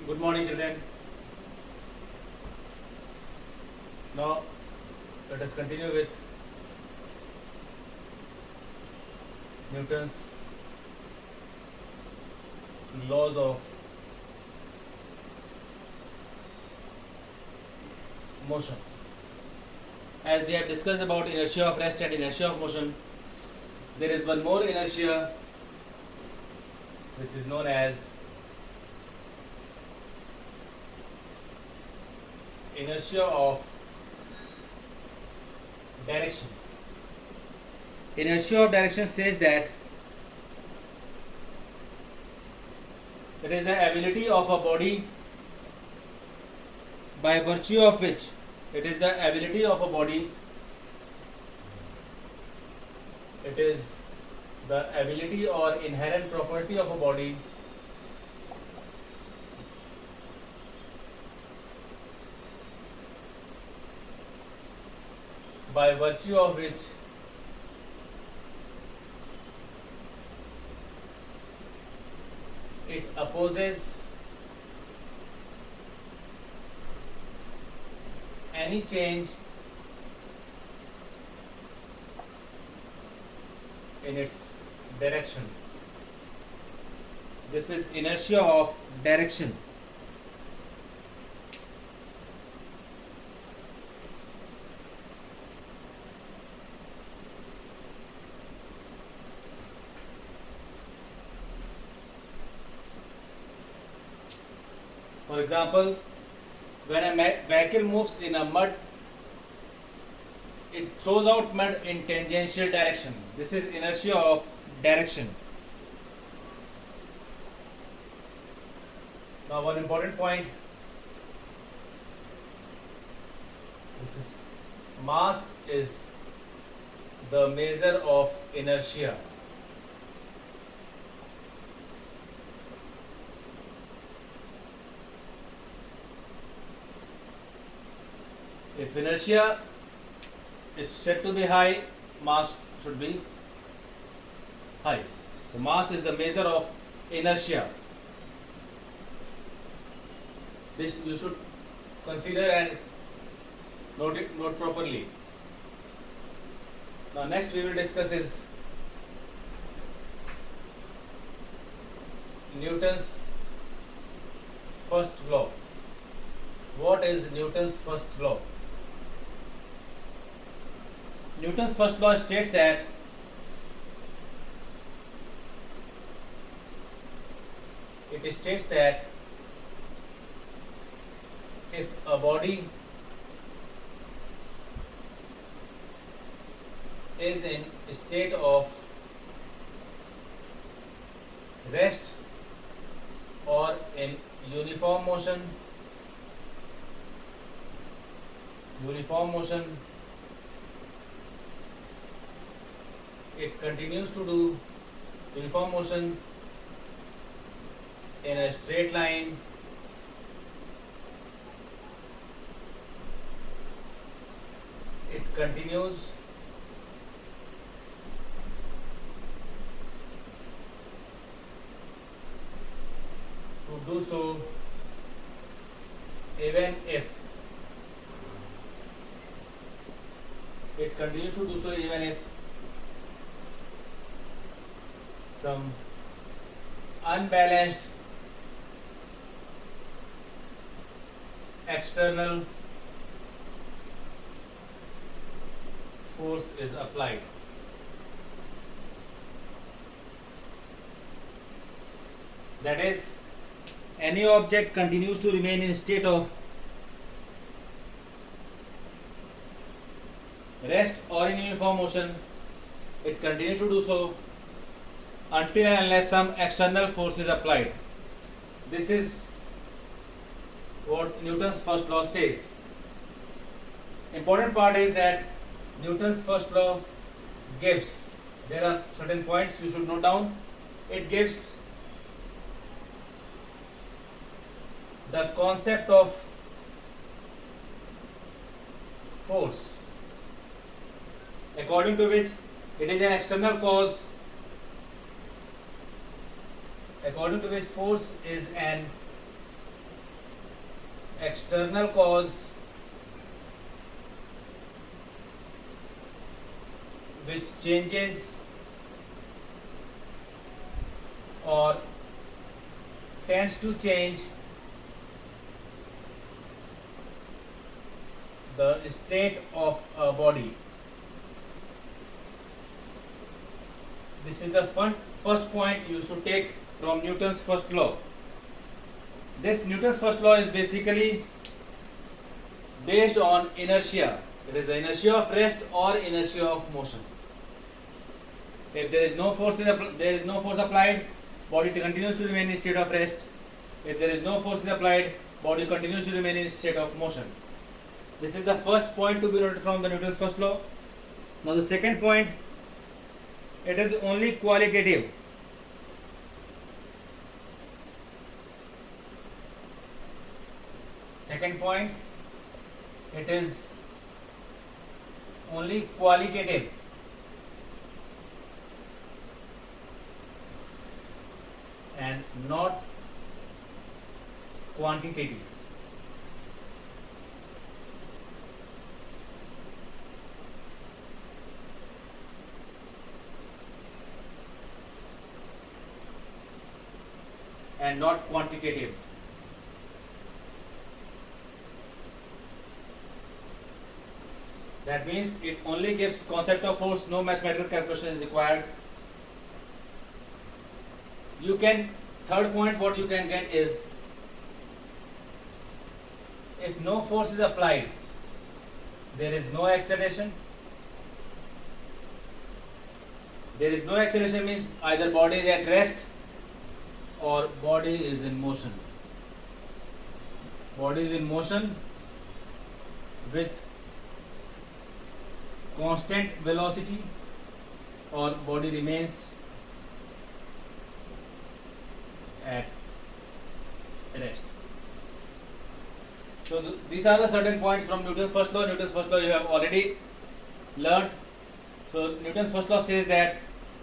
Good morning, children. Now, let us continue with Newton's laws of motion. As we have discussed about inertia of rest and inertia of motion, there is one more inertia which is known as inertia of direction. Inertia of direction says that it is the ability of a body by virtue of which it is the ability of a body it is the ability or inherent property of a body by virtue of which it opposes any change in its direction. This is inertia of direction. For example, when a vehicle moves in a mud, it throws out mud in tangential direction. This is inertia of direction. Now, one important point. This is mass is the measure of inertia. If inertia is said to be high, mass should be high. So mass is the measure of inertia. This you should consider and note properly. Now next we will discuss is Newton's first law. What is Newton's first law? Newton's first law states that if a body is in a state of rest or in uniform motion, it continues to do uniform motion in a straight line it continues to do so even if some unbalanced external force is applied. That is, any object continues to remain in a state of rest or in uniform motion, it continues to do so until and unless some external force is applied. This is what Newton's first law says. Important part is that Newton's first law gives, there are certain points you should note down. It gives the concept of force, according to which it is an external cause, according to which force is an external cause which changes or tends to change the state of a body. This is the first point you should take from Newton's first law. This Newton's first law is basically based on inertia. It is the inertia of rest or inertia of motion. If there is no force applied, body continues to remain in state of rest. If there is no force applied, body continues to remain in state of motion. This is the first point to be noted from the Newton's first law. Now the second point, it is only qualitative. Second point, it is only qualitative. And not quantitative. And not quantitative. That means it only gives concept of force, no mathematical calculation is required. You can, third point what you can get is, if no force is applied, there is no acceleration. There is no acceleration means either body is at rest or body is in motion. Body is in motion with constant velocity, or body remains at rest. So these are the certain points from Newton's first law. Newton's first law you have already learned. So Newton's first law says that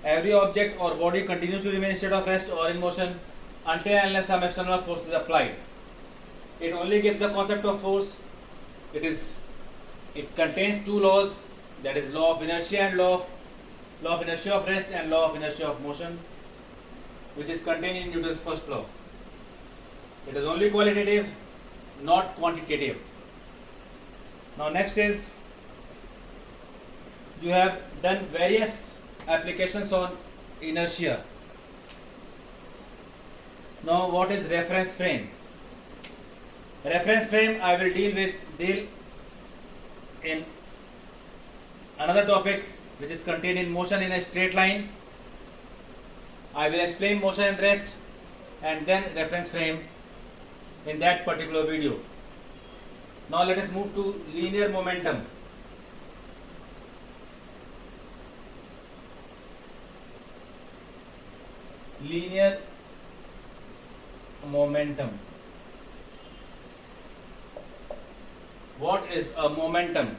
every object or body continues to remain in state of rest or in motion until and unless some external force is applied. It only gives the concept of force. It contains two laws, that is law of inertia and law of inertia of rest and law of inertia of motion, which is contained in Newton's first law. It is only qualitative, not quantitative. Now next is, you have done various applications on inertia. Now what is reference frame? Reference frame I will deal in another topic which is contained in motion in a straight line. I will explain motion and rest and then reference frame in that particular video. Now let us move to linear momentum. Linear momentum. What is a momentum?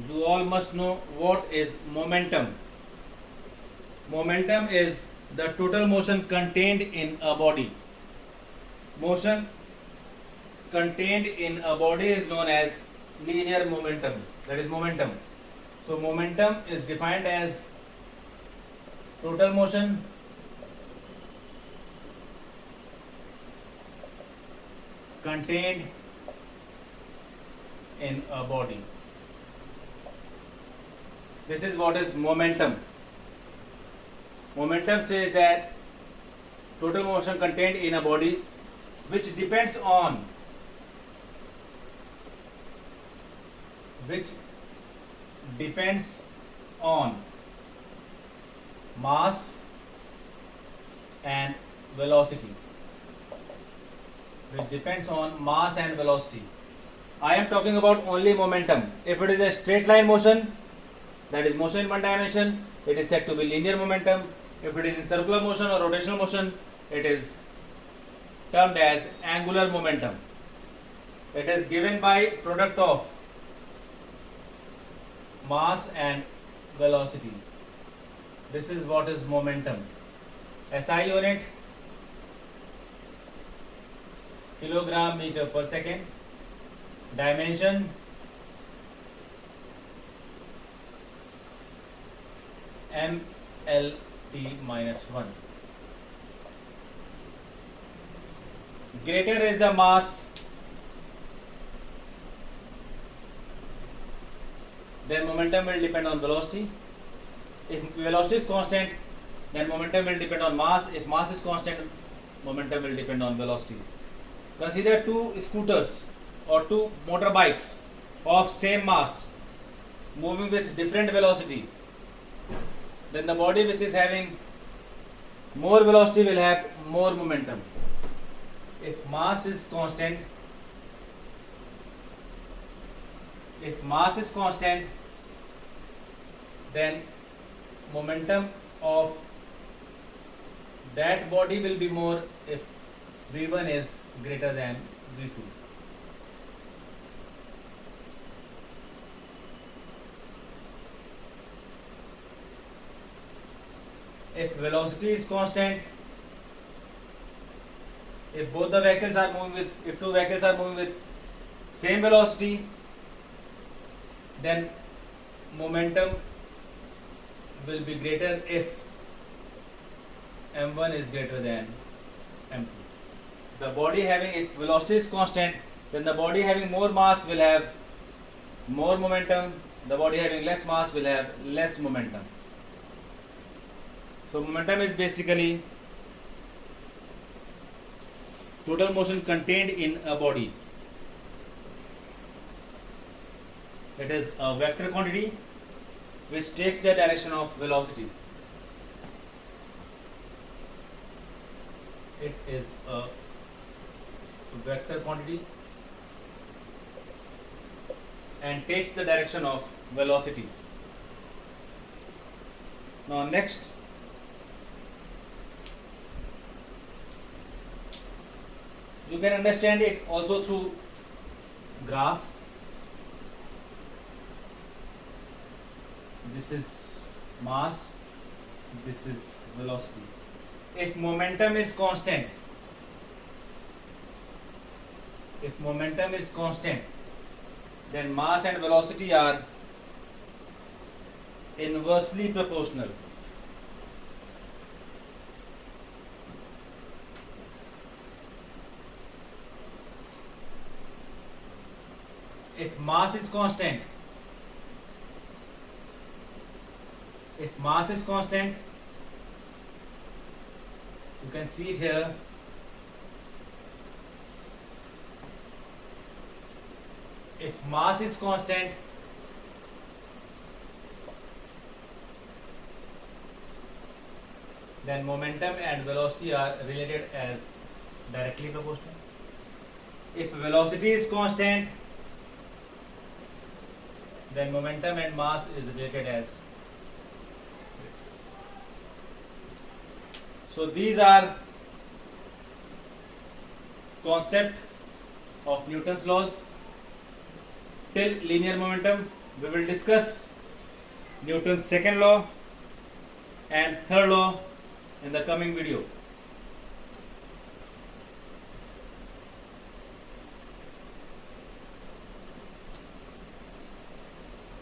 You all must know what is momentum. Momentum is the total motion contained in a body. Motion contained in a body is known as linear momentum. That is momentum. So momentum is defined as total motion contained in a body. This is what is momentum. Momentum says that total motion contained in a body which depends on mass and velocity. Which depends on mass and velocity. I am talking about only momentum. If it is a straight line motion, that is motion in one dimension, it is said to be linear momentum. If it is in circular motion or rotational motion, it is termed as angular momentum. It is given by product of mass and velocity. This is what is momentum. SI unit kilogram meter per second. Dimension mlt minus 1. Greater is the mass, then momentum will depend on velocity. If velocity is constant, then momentum will depend on mass. If mass is constant, momentum will depend on velocity. Consider two scooters or two motorbikes of same mass moving with different velocity. Then the body which is having more velocity will have more momentum. If mass is constant, then momentum of that body will be more if V1 is greater than V2. If velocity is constant, if two vehicles are moving with same velocity, then momentum will be greater if m1 is greater than m2. If velocity is constant, then the body having more mass will have more momentum, the body having less mass will have less momentum. So momentum is basically total motion contained in a body. It is a vector quantity which takes the direction of velocity. It is a vector quantity and takes the direction of velocity. Now next, you can understand it also through graph. This is mass, this is velocity. If momentum is constant, then mass and velocity are inversely proportional. If mass is constant, you can see it here. If mass is constant, then momentum and velocity are related as directly proportional. If velocity is constant, then momentum and mass is related as this. So these are concept of Newton's laws. Till linear momentum, we will discuss Newton's second law and third law in the coming video.